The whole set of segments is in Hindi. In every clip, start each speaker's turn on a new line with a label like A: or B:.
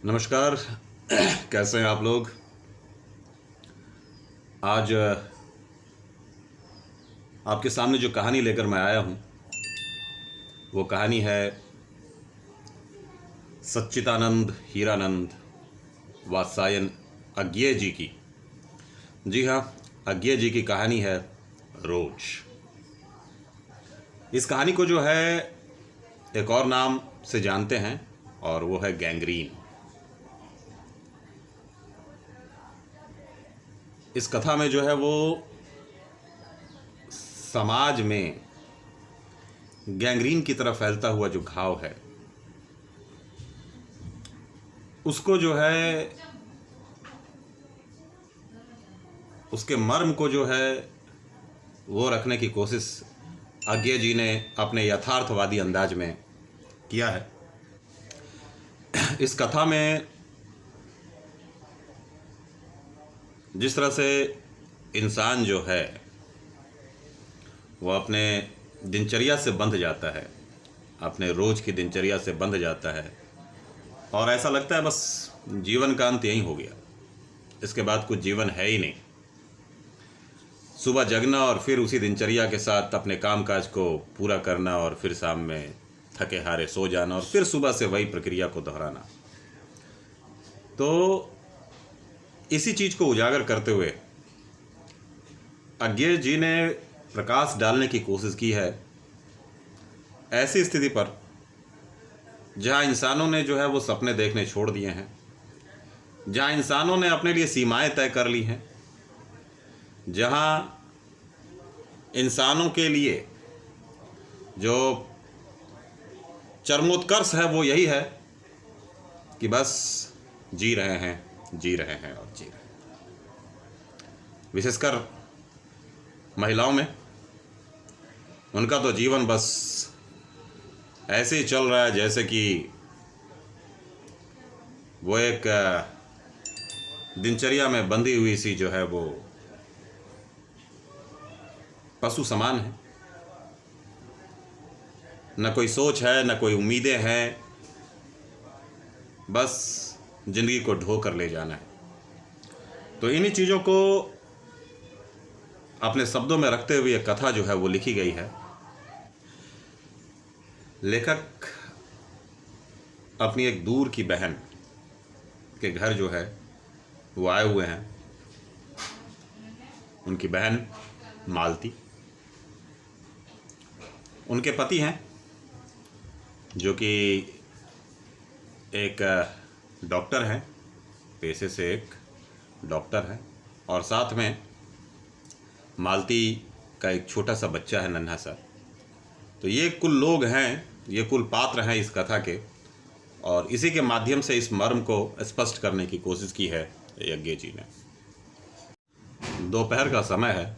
A: नमस्कार। कैसे हैं आप लोग। आज आपके सामने जो कहानी लेकर मैं आया हूँ वो कहानी है सच्चिदानंद हीरानंद वात्स्यायन अज्ञेय जी की। जी हाँ, अज्ञेय जी की कहानी है रोज। इस कहानी को जो है एक और नाम से जानते हैं और वो है गैंग्रीन। इस कथा में जो है वो समाज में गैंग्रीन की तरफ फैलता हुआ जो घाव है उसको जो है उसके मर्म को जो है वो रखने की कोशिश अज्ञेय जी ने अपने यथार्थवादी अंदाज में किया है। इस कथा में जिस तरह से इंसान जो है वो अपने दिनचर्या से बंध जाता है, अपने रोज की दिनचर्या से बंध जाता है और ऐसा लगता है बस जीवन का अंत यहीं हो गया, इसके बाद कुछ जीवन है ही नहीं। सुबह जगना और फिर उसी दिनचर्या के साथ अपने कामकाज को पूरा करना और फिर शाम में थके हारे सो जाना और फिर सुबह से वही प्रक्रिया को दोहराना। तो इसी चीज को उजागर करते हुए अज्ञेय जी ने प्रकाश डालने की कोशिश की है ऐसी स्थिति पर जहां इंसानों ने जो है वो सपने देखने छोड़ दिए हैं, जहां इंसानों ने अपने लिए सीमाएं तय कर ली हैं, जहां इंसानों के लिए जो चरमोत्कर्ष है वो यही है कि बस जी रहे हैं और जी रहे हैं। विशेषकर महिलाओं में उनका तो जीवन बस ऐसे ही चल रहा है जैसे कि वो एक दिनचर्या में बंधी हुई सी जो है वो पशु समान है। न कोई सोच है, न कोई उम्मीदें हैं, बस जिंदगी को ढो कर ले जाना है। तो इन्हीं चीज़ों को अपने शब्दों में रखते हुए एक कथा जो है वो लिखी गई है। लेखक अपनी एक दूर की बहन के घर जो है वो आए हुए हैं। उनकी बहन मालती, उनके पति हैं जो कि एक डॉक्टर हैं, पेशे से एक डॉक्टर हैं, और साथ में मालती का एक छोटा सा बच्चा है, नन्हा सा। तो ये कुल लोग हैं, ये कुल पात्र हैं इस कथा के, और इसी के माध्यम से इस मर्म को स्पष्ट करने की कोशिश की है अज्ञेय जी ने। दोपहर का समय है।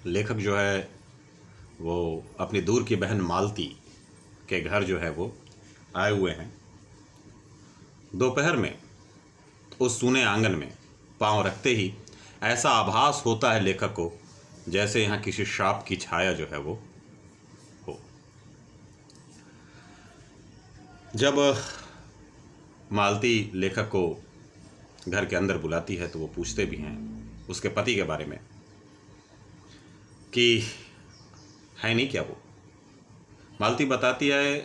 A: लेखक जो है वो अपनी दूर की बहन मालती के घर जो है वो आए हुए हैं। दोपहर में उस सूने आंगन में पांव रखते ही ऐसा आभास होता है लेखक को जैसे यहाँ किसी श्राप की छाया जो है वो हो। जब मालती लेखक को घर के अंदर बुलाती है तो वो पूछते भी हैं उसके पति के बारे में कि है नहीं क्या वो। मालती बताती है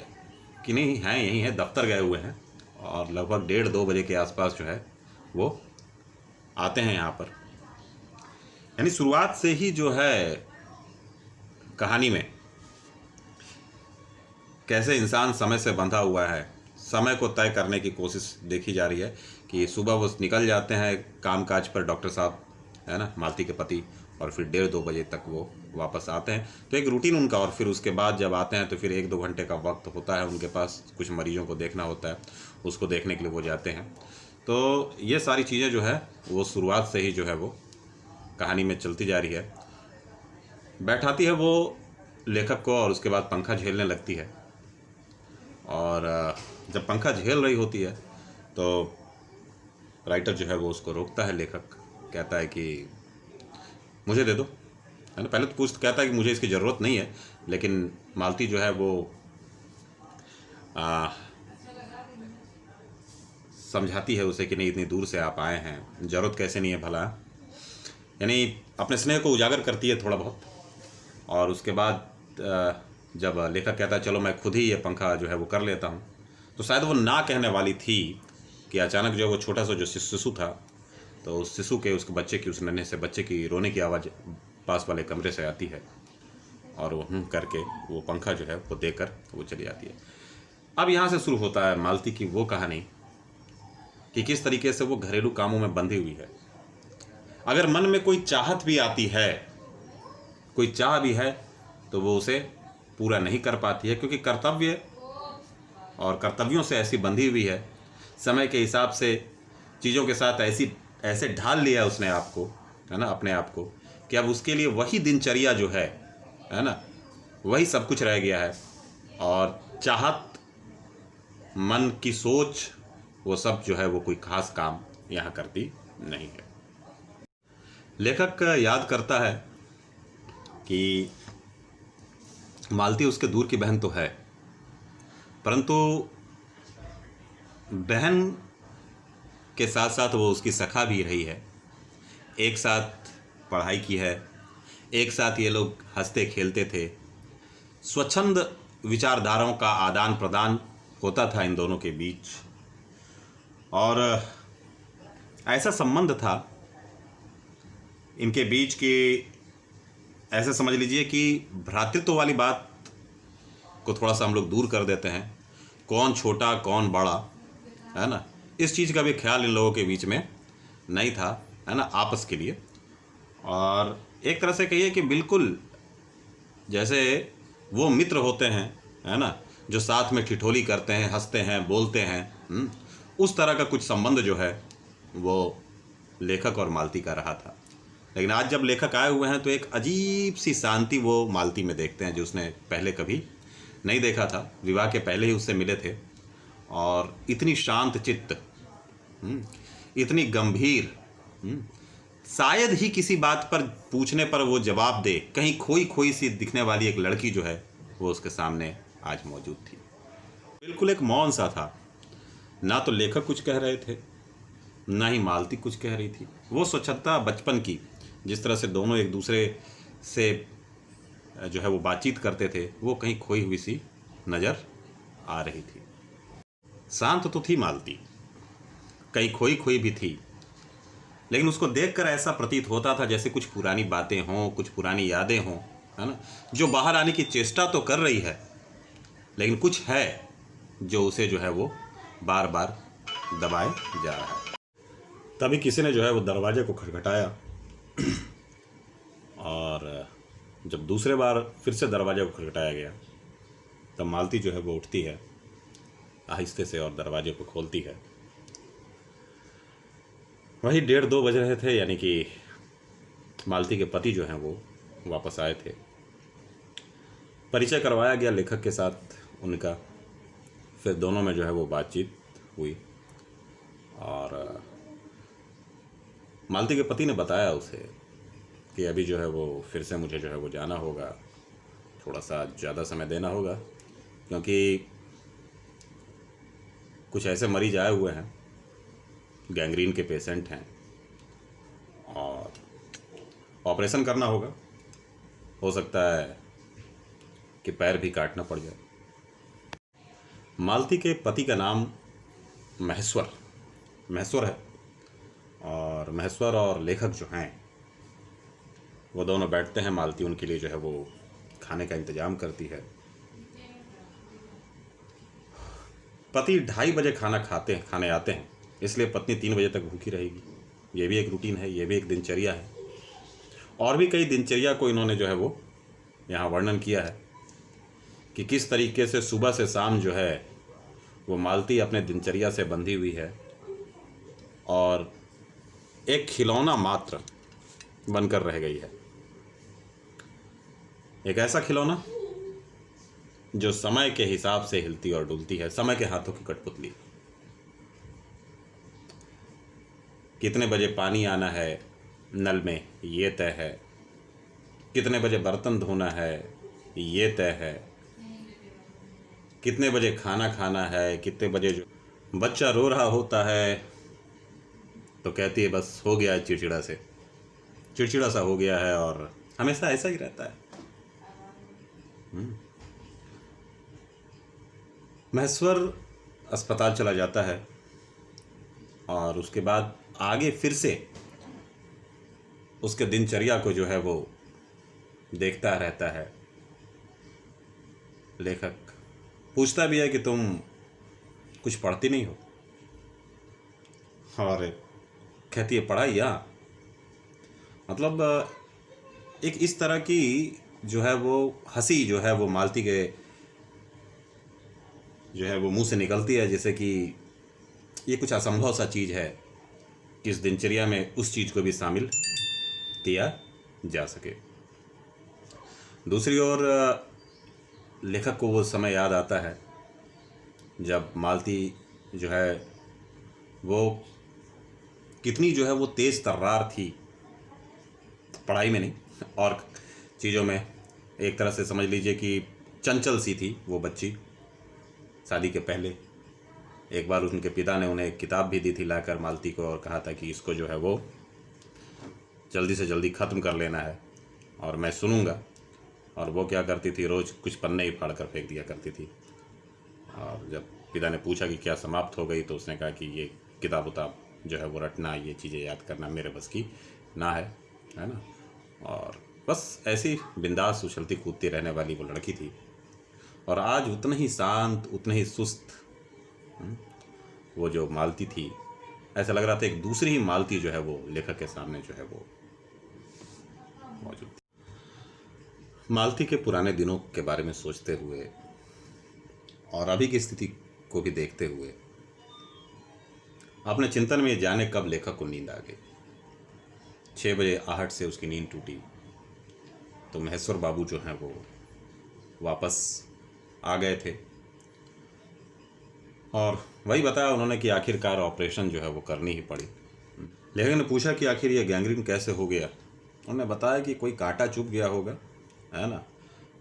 A: कि नहीं है, यहीं है, दफ्तर गए हुए हैं और लगभग 1:30-2 बजे के आसपास जो है वो आते हैं यहाँ पर। यानी शुरुआत से ही जो है कहानी में कैसे इंसान समय से बंधा हुआ है, समय को तय करने की कोशिश देखी जा रही है कि सुबह वो निकल जाते हैं कामकाज पर, डॉक्टर साहब है ना, मालती के पति, और फिर 1:30-2 बजे तक वो वापस आते हैं। तो एक रूटीन उनका, और फिर उसके बाद जब आते हैं तो फिर 1-2 घंटे का वक्त होता है उनके पास, कुछ मरीजों को देखना होता है, उसको देखने के लिए वो जाते हैं। तो ये सारी चीज़ें जो है वो शुरुआत से ही जो है वो कहानी में चलती जा रही है। बैठाती है वो लेखक को और उसके बाद पंखा झेलने लगती है, और जब पंखा झेल रही होती है तो राइटर जो है वो उसको रोकता है। लेखक कहता है कि मुझे दे दो, है ना। पहले तो कहता है कि मुझे इसकी ज़रूरत नहीं है, लेकिन मालती जो है वो समझाती है उसे कि नहीं, इतनी दूर से आप आए हैं, ज़रूरत कैसे नहीं है भला, यानी अपने स्नेह को उजागर करती है थोड़ा बहुत। और उसके बाद जब लेखक कहता है चलो मैं खुद ही ये पंखा जो है वो कर लेता हूँ, तो शायद वो ना कहने वाली थी कि अचानक जो है वो छोटा सा जो शिशु था, तो उस शिशु के, उसके बच्चे की, उस नन्हे से बच्चे की रोने की आवाज़ पास वाले कमरे से आती है और वो करके वो पंखा जो है वो देकर वो चली जाती है। अब यहाँ से शुरू होता है मालती की वो कहानी कि किस तरीके से वो घरेलू कामों में बंधी हुई है। अगर मन में कोई चाहत भी आती है, कोई चाह भी है, तो वो उसे पूरा नहीं कर पाती है, क्योंकि कर्तव्य और कर्तव्यों से ऐसी बंधी हुई है, समय के हिसाब से चीज़ों के साथ ऐसे ढाल लिया उसने आपको, है ना, अपने आप को, कि अब उसके लिए वही दिनचर्या जो है ना, वही सब कुछ रह गया है। और चाहत, मन की सोच, वो सब जो है वो कोई खास काम यहाँ करती नहीं है। लेखक याद करता है कि मालती उसके दूर की बहन तो है, परंतु बहन के साथ साथ वो उसकी सखा भी रही है। एक साथ पढ़ाई की है, एक साथ ये लोग हंसते खेलते थे, स्वच्छंद विचारधाराओं का आदान प्रदान होता था इन दोनों के बीच, और ऐसा संबंध था इनके बीच कि ऐसे समझ लीजिए कि भ्रातृत्व वाली बात को थोड़ा सा हम लोग दूर कर देते हैं, कौन छोटा कौन बड़ा, है ना, इस चीज़ का भी ख्याल इन लोगों के बीच में नहीं था, है ना, आपस के लिए। और एक तरह से कहिए कि बिल्कुल जैसे वो मित्र होते हैं, है ना, जो साथ में ठिठोली करते हैं, हंसते हैं, बोलते हैं, उस तरह का कुछ संबंध जो है वो लेखक और मालती का रहा था। लेकिन आज जब लेखक आए हुए हैं तो एक अजीब सी शांति वो मालती में देखते हैं, जो उसने पहले कभी नहीं देखा था। विवाह के पहले ही उससे मिले थे और इतनी शांत चित्त, इतनी गंभीर, शायद ही किसी बात पर पूछने पर वो जवाब दे, कहीं खोई खोई सी दिखने वाली एक लड़की जो है वो उसके सामने आज मौजूद थी। बिल्कुल एक मौन सा था, ना तो लेखक कुछ कह रहे थे, ना ही मालती कुछ कह रही थी। वो स्वच्छता बचपन की, जिस तरह से दोनों एक दूसरे से जो है वो बातचीत करते थे, वो कहीं खोई हुई सी नज़र आ रही थी। शांत तो थी मालती, कहीं खोई खोई भी थी, लेकिन उसको देखकर ऐसा प्रतीत होता था जैसे कुछ पुरानी बातें हों, कुछ पुरानी यादें हों, है ना, जो बाहर आने की चेष्टा तो कर रही है, लेकिन कुछ है जो उसे जो है वो बार बार दबाए जा रहा है। तभी किसी ने जो है वो दरवाजे को खटखटाया और जब दूसरे बार फिर से दरवाजे को खटखटाया गया, तब मालती जो है वो उठती है आहिस्ते से और दरवाजे को खोलती है। वही 1:30-2 बज रहे थे, यानी कि मालती के पति जो हैं वो वापस आए थे। परिचय करवाया गया लेखक के साथ उनका, फिर दोनों में जो है वो बातचीत हुई और मालती के पति ने बताया उसे कि अभी जो है वो फिर से मुझे जो है वो जाना होगा, थोड़ा सा ज़्यादा समय देना होगा, क्योंकि कुछ ऐसे मरीज आए हुए हैं, गैंग्रीन के पेशेंट हैं और ऑपरेशन करना होगा, हो सकता है कि पैर भी काटना पड़ जाए। मालती के पति का नाम महेश्वर है और महेश्वर और लेखक जो हैं वो दोनों बैठते हैं। मालती उनके लिए जो है वो खाने का इंतज़ाम करती है। पति 2:30 बजे खाने आते हैं, इसलिए पत्नी 3 बजे तक भूखी रहेगी। ये भी एक रूटीन है, ये भी एक दिनचर्या है। और भी कई दिनचर्या को इन्होंने जो है वो यहाँ वर्णन किया है कि किस तरीके से सुबह से शाम जो है वो मालती अपने दिनचर्या से बंधी हुई है और एक खिलौना मात्र बनकर रह गई है। एक ऐसा खिलौना जो समय के हिसाब से हिलती और डुलती है, समय के हाथों की कठपुतली। कितने बजे पानी आना है नल में ये तय है, कितने बजे बर्तन धोना है ये तय है, कितने बजे खाना खाना है, कितने बजे जो बच्चा रो रहा होता है तो कहती है बस हो गया है, चिड़चिड़ा सा हो गया है, और हमेशा ऐसा ही रहता है। महेश्वर अस्पताल चला जाता है और उसके बाद आगे फिर से उसके दिनचर्या को जो है वो देखता रहता है। लेखक पूछता भी है कि तुम कुछ पढ़ती नहीं हो, और कहती है पढ़ाई, या मतलब एक इस तरह की जो है वो हंसी जो है वो मालती के जो है वो मुंह से निकलती है, जैसे कि ये कुछ असंभव सा चीज़ है कि इस दिनचर्या में उस चीज़ को भी शामिल किया जा सके। दूसरी ओर लेखक को वो समय याद आता है जब मालती जो है वो कितनी जो है वो तेज़ तर्रार थी, पढ़ाई में नहीं और चीज़ों में। एक तरह से समझ लीजिए कि चंचल सी थी वो बच्ची। शादी के पहले एक बार उनके पिता ने उन्हें एक किताब भी दी थी लाकर मालती को, और कहा था कि इसको जो है वो जल्दी से जल्दी ख़त्म कर लेना है और मैं सुनूंगा। और वो क्या करती थी, रोज़ कुछ पन्ने ही फाड़ कर फेंक दिया करती थी। और जब पिता ने पूछा कि क्या समाप्त हो गई, तो उसने कहा कि ये किताब उताब जो है वो रटना, ये चीज़ें याद करना मेरे बस की ना है ना। और बस ऐसी बिंदास उछलती कूदती रहने वाली वो लड़की थी, और आज उतना ही शांत, उतना ही सुस्त वो जो मालती थी, ऐसा लग रहा था एक दूसरी ही मालती जो है वो लेखक के सामने जो है वो मौजूद थी। मालती के पुराने दिनों के बारे में सोचते हुए और अभी की स्थिति को भी देखते हुए अपने चिंतन में जाने कब लेखक को नींद आ गई। 6 बजे आहट से उसकी नींद टूटी तो महेश्वर बाबू जो हैं वो वापस आ गए थे, और वही बताया उन्होंने कि आखिरकार ऑपरेशन जो है वो करनी ही पड़ी। लेखक ने पूछा कि आखिर ये गैंग्रीन कैसे हो गया। उन्होंने बताया कि कोई कांटा चुभ गया होगा, है ना,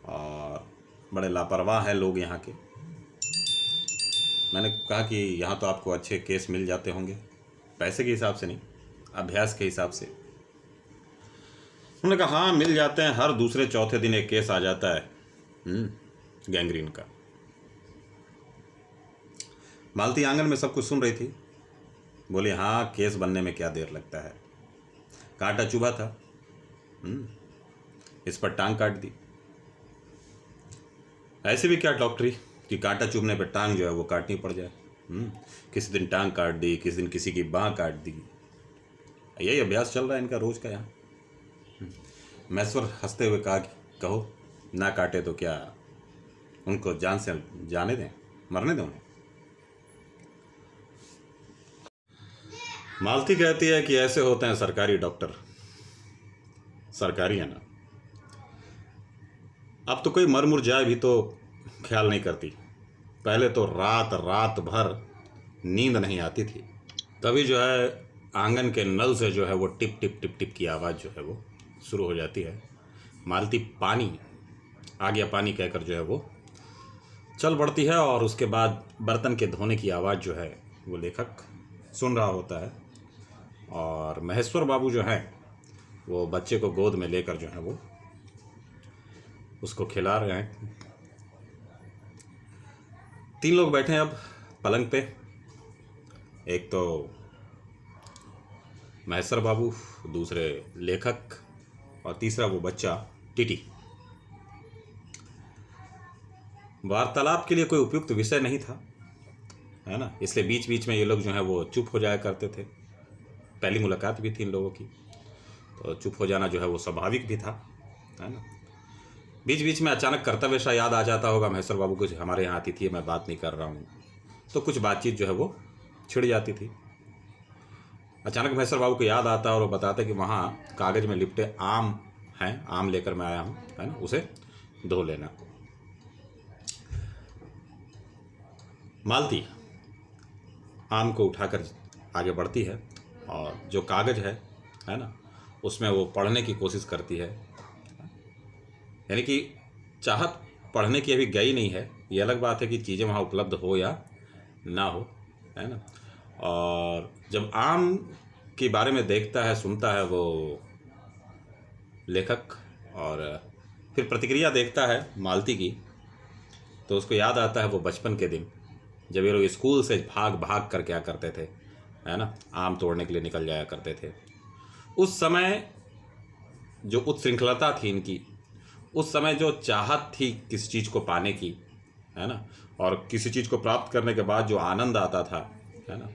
A: और बड़े लापरवाह हैं लोग यहाँ के। मैंने कहा कि यहाँ तो आपको अच्छे केस मिल जाते होंगे, पैसे के हिसाब से नहीं, अभ्यास के हिसाब से। उन्होंने कहा हाँ मिल जाते हैं, हर दूसरे चौथे दिन एक केस आ जाता है गैंग्रीन का। मालती आंगन में सब कुछ सुन रही थी, बोली हाँ केस बनने में क्या देर लगता है, कांटा चुभा था, इस पर टांग काट दी। ऐसे भी क्या डॉक्टरी कि कांटा चुभने पर टांग जो है वो काटनी पड़ जाए। किसी दिन टांग काट दी, किसी दिन किसी की बाँह काट दी, यही अभ्यास चल रहा है इनका रोज का यहाँ। महेश्वर हंसते हुए कहा कि कहो ना काटे तो क्या उनको जान से जाने दें, मरने दें उन्हें। मालती कहती है कि ऐसे होते हैं सरकारी डॉक्टर, सरकारी है ना। अब तो कोई मर मुर जाए भी तो ख्याल नहीं करती, पहले तो रात रात भर नींद नहीं आती थी। तभी जो है आंगन के नल से जो है वो टिप टिप टिप टिप की आवाज़ जो है वो शुरू हो जाती है। मालती पानी आ गया पानी कहकर जो है वो चल पड़ती है, और उसके बाद बर्तन के धोने की आवाज़ जो है वो लेखक सुन रहा होता है, और महेश्वर बाबू जो है वो बच्चे को गोद में लेकर जो है वो उसको खिला रहे हैं। 3 लोग बैठे हैं अब पलंग पे, एक तो महेश्वर बाबू, दूसरे लेखक, और तीसरा वो बच्चा टीटी। वार्तालाप के लिए कोई उपयुक्त विषय नहीं था, है ना, इसलिए बीच बीच में ये लोग जो है वो चुप हो जाया करते थे। पहली मुलाकात भी थी इन लोगों की, तो चुप हो जाना जो है वो स्वाभाविक भी था, है ना। बीच बीच में अचानक कर्तव्य सा याद आ जाता होगा महेश्वर बाबू को, हमारे यहाँ आती थी, मैं बात नहीं कर रहा हूँ, तो कुछ बातचीत जो है वो छिड़ जाती थी। अचानक महेश्वर बाबू को याद आता और वो बताते कि वहाँ कागज़ में लिपटे आम हैं, आम लेकर मैं आया हूँ, है ना, उसे धो लेना। मालती आम को उठाकर आगे बढ़ती है, और जो कागज़ है ना, उसमें वो पढ़ने की कोशिश करती है। यानी कि चाहत पढ़ने की अभी गई नहीं है, ये अलग बात है कि चीज़ें वहाँ उपलब्ध हो या ना हो, है ना। और जब आम के बारे में देखता है, सुनता है वो लेखक, और फिर प्रतिक्रिया देखता है मालती की, तो उसको याद आता है वो बचपन के दिन जब ये लोग स्कूल से भाग भाग कर क्या करते थे, है ना, आम तोड़ने के लिए निकल जाया करते थे। उस समय जो उत्श्रृंखलता थी इनकी, उस समय जो चाहत थी किसी चीज़ को पाने की, है ना, और किसी चीज़ को प्राप्त करने के बाद जो आनंद आता था, है ना,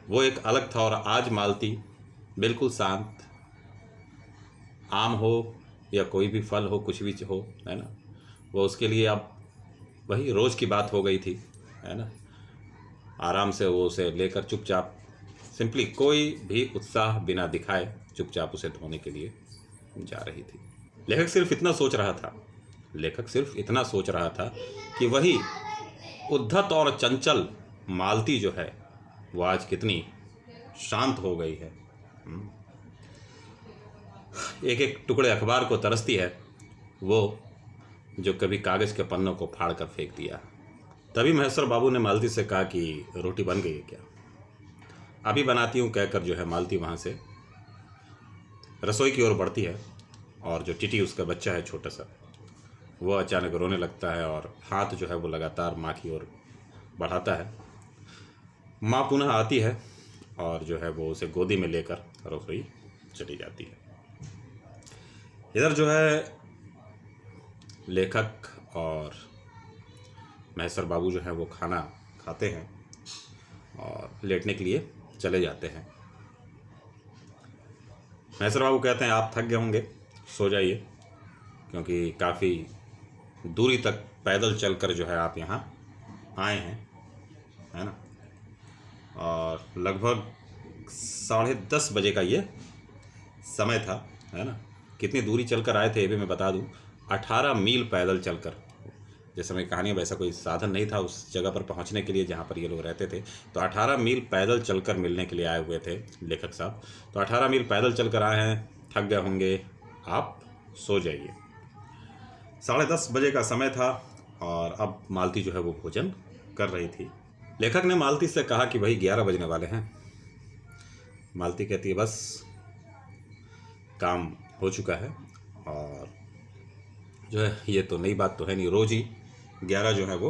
A: वो एक अलग था। और आज मालती बिल्कुल शांत, आम हो या कोई भी फल हो, कुछ भी हो, है ना, वो उसके लिए अब वही रोज़ की बात हो गई थी, है ना। आराम से वो उसे लेकर चुपचाप, सिंपली कोई भी उत्साह बिना दिखाए चुपचाप उसे धोने के लिए जा रही थी। लेखक सिर्फ इतना सोच रहा था कि वही उद्धत और चंचल मालती जो है वो आज कितनी शांत हो गई है। एक एक टुकड़े अखबार को तरसती है वो, जो कभी कागज़ के पन्नों को फाड़ कर फेंक दिया। तभी महेश्वर बाबू ने मालती से कहा कि रोटी बन गई है क्या? अभी बनाती हूँ कहकर जो है मालती वहाँ से रसोई की ओर बढ़ती है, और जो टिटी उसका बच्चा है छोटा सा, वो अचानक रोने लगता है और हाथ जो है वो लगातार माँ की ओर बढ़ाता है। माँ पुनः आती है और जो है वो उसे गोदी में लेकर रसोई चली जाती है। इधर जो है लेखक और महेश्वर बाबू जो है वो खाना खाते हैं और लेटने के लिए चले जाते हैं। महेश्वर बाबू कहते हैं आप थक गए होंगे, सो जाइए, क्योंकि काफ़ी दूरी तक पैदल चलकर जो है आप यहाँ आए हैं, है ना। और लगभग 10:30 बजे का ये समय था, है ना। कितनी दूरी चलकर आए थे ये भी मैं बता दूं, 18 मील पैदल चलकर। जैसे मैं कहानी में, ऐसा कोई साधन नहीं था उस जगह पर पहुंचने के लिए जहां पर ये लोग रहते थे, तो 18 मील पैदल चलकर मिलने के लिए आए हुए थे लेखक साहब। तो 18 मील पैदल चलकर आए हैं, थक गए होंगे, आप सो जाइए। 10:30 बजे का समय था और अब मालती जो है वो भोजन कर रही थी। लेखक ने मालती से कहा कि भाई 11 बजने वाले हैं। मालती कहती है बस काम हो चुका है, और जो है ये तो नई बात तो है नहीं, रोज़ ही 11 जो है वो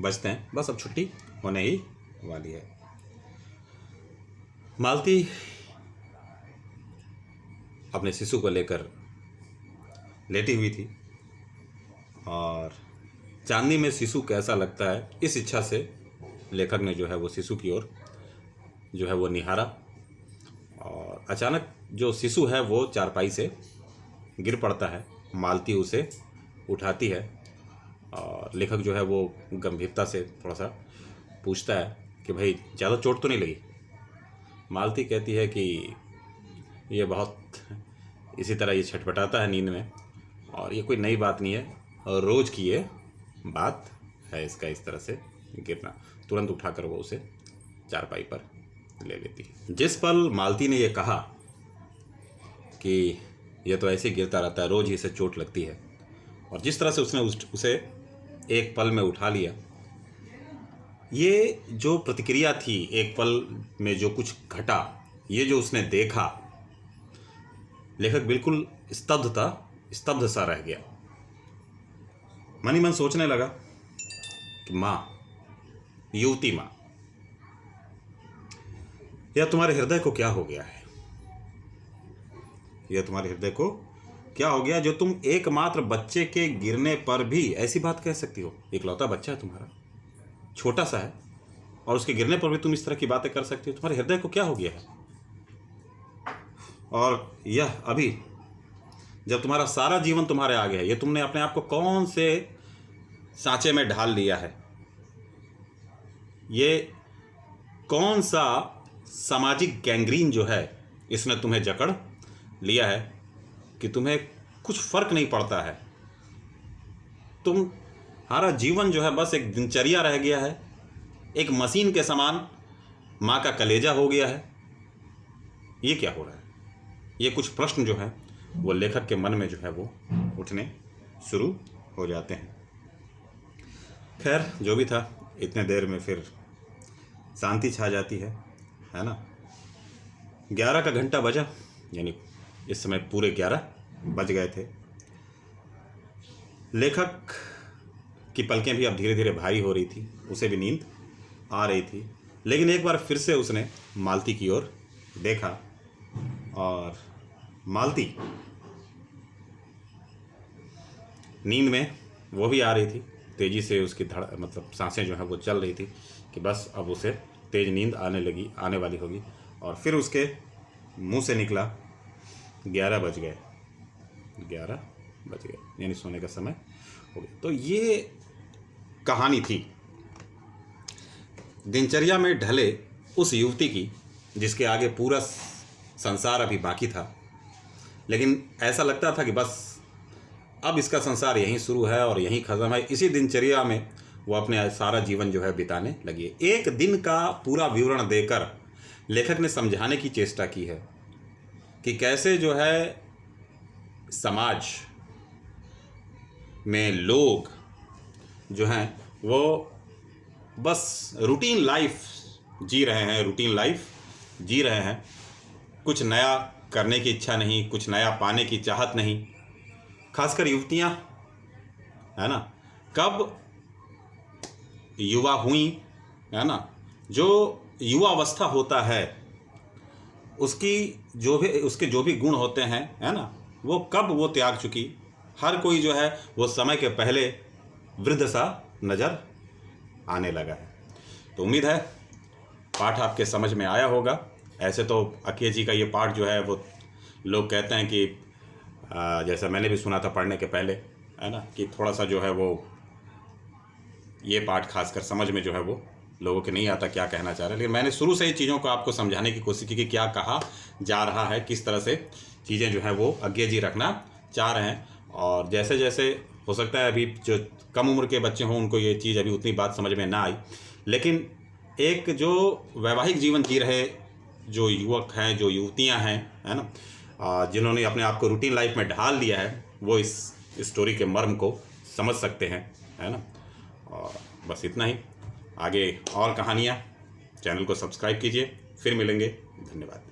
A: बजते हैं, बस अब छुट्टी होने ही वाली है। मालती अपने शिशु को लेकर लेटी हुई थी, और चांदनी में शिशु कैसा लगता है इस इच्छा से लेखक ने जो है वो शिशु की ओर जो है वो निहारा, और अचानक जो शिशु है वो चारपाई से गिर पड़ता है। मालती उसे उठाती है और लेखक जो है वो गंभीरता से थोड़ा सा पूछता है कि भाई ज़्यादा चोट तो नहीं लगी? मालती कहती है कि ये बहुत इसी तरह ये छटपटाता है नींद में, और ये कोई नई बात नहीं है, और रोज़ की ये बात है इसका इस तरह से गिरना। तुरंत उठाकर वो उसे चारपाई पर ले लेती है। जिस पल मालती ने ये कहा कि यह तो ऐसे गिरता रहता है, रोज़ ही इसे चोट लगती है, और जिस तरह से उसने उसे एक पल में उठा लिया, ये जो प्रतिक्रिया थी, एक पल में जो कुछ घटा, ये जो उसने देखा, लेखक बिल्कुल स्तब्ध सा रह गया। मन ही मन सोचने लगा कि माँ, युवती माँ, यह तुम्हारे हृदय को क्या हो गया है? यह तुम्हारे हृदय को क्या हो गया जो तुम एकमात्र बच्चे के गिरने पर भी ऐसी बात कह सकती हो? इकलौता बच्चा है तुम्हारा, छोटा सा है, और उसके गिरने पर भी तुम इस तरह की बातें कर सकती हो? तुम्हारे हृदय को क्या हो गया है? और यह अभी जब तुम्हारा सारा जीवन तुम्हारे आगे है, ये तुमने अपने आप को कौन से सांचे में ढाल लिया है? ये कौन सा सामाजिक गैंग्रीन जो है इसने तुम्हें जकड़ लिया है कि तुम्हें कुछ फर्क नहीं पड़ता है? तुम्हारा जीवन जो है बस एक दिनचर्या रह गया है, एक मशीन के समान माँ का कलेजा हो गया है। ये क्या हो रहा है? ये कुछ प्रश्न जो है वो लेखक के मन में जो है वो उठने शुरू हो जाते हैं। खैर जो भी था, इतने देर में फिर शांति छा जाती है ना। 11 का घंटा बजा, यानी इस समय पूरे 11 बज गए थे। लेखक की पलकें भी अब धीरे धीरे भारी हो रही थी, उसे भी नींद आ रही थी, लेकिन एक बार फिर से उसने मालती की ओर देखा और मालती नींद में वो भी आ रही थी। तेज़ी से उसकी मतलब सांसें जो है वो चल रही थी कि बस अब उसे तेज़ नींद आने वाली होगी। और फिर उसके मुंह से निकला 11 बज गए, 11 बज गए, यानी सोने का समय हो गया। तो ये कहानी थी दिनचर्या में ढले उस युवती की जिसके आगे पूरा संसार अभी बाकी था, लेकिन ऐसा लगता था कि बस अब इसका संसार यहीं शुरू है और यहीं ख़त्म है। इसी दिनचर्या में वो अपने सारा जीवन जो है बिताने लगी है। एक दिन का पूरा विवरण देकर लेखक ने समझाने की चेष्टा की है कि कैसे जो है समाज में लोग जो हैं वो बस रूटीन लाइफ जी रहे हैं, कुछ नया करने की इच्छा नहीं, कुछ नया पाने की चाहत नहीं। खासकर युवतियां, है ना, कब युवा हुई, है ना, जो युवा अवस्था होता है उसके जो भी गुण होते हैं, है ना, वो कब वो त्याग चुकी। हर कोई जो है वो समय के पहले वृद्ध सा नज़र आने लगा है। तो उम्मीद है पाठ आपके समझ में आया होगा। ऐसे तो अक्किये जी का ये पाठ जो है वो लोग कहते हैं कि जैसा मैंने भी सुना था पढ़ने के पहले, है ना, कि थोड़ा सा जो है वो ये पाठ खासकर समझ में जो है वो लोगों के नहीं आता क्या कहना चाह रहे हैं। लेकिन मैंने शुरू से ही चीज़ों को आपको समझाने की कोशिश की कि क्या कहा जा रहा है, किस तरह से चीज़ें जो हैं वो अक्किये जी रखना चाह रहे हैं। और जैसे जैसे हो सकता है अभी जो कम उम्र के बच्चे हों उनको ये चीज़ अभी उतनी बात समझ में ना आई, लेकिन एक जो वैवाहिक जीवन जी रहे जो युवक हैं, जो युवतियाँ हैं, है ना, जिन्होंने अपने आप को रूटीन लाइफ में ढाल लिया है, वो इस स्टोरी के मर्म को समझ सकते हैं, है ना। और बस इतना ही। आगे और कहानियाँ, चैनल को सब्सक्राइब कीजिए। फिर मिलेंगे। धन्यवाद।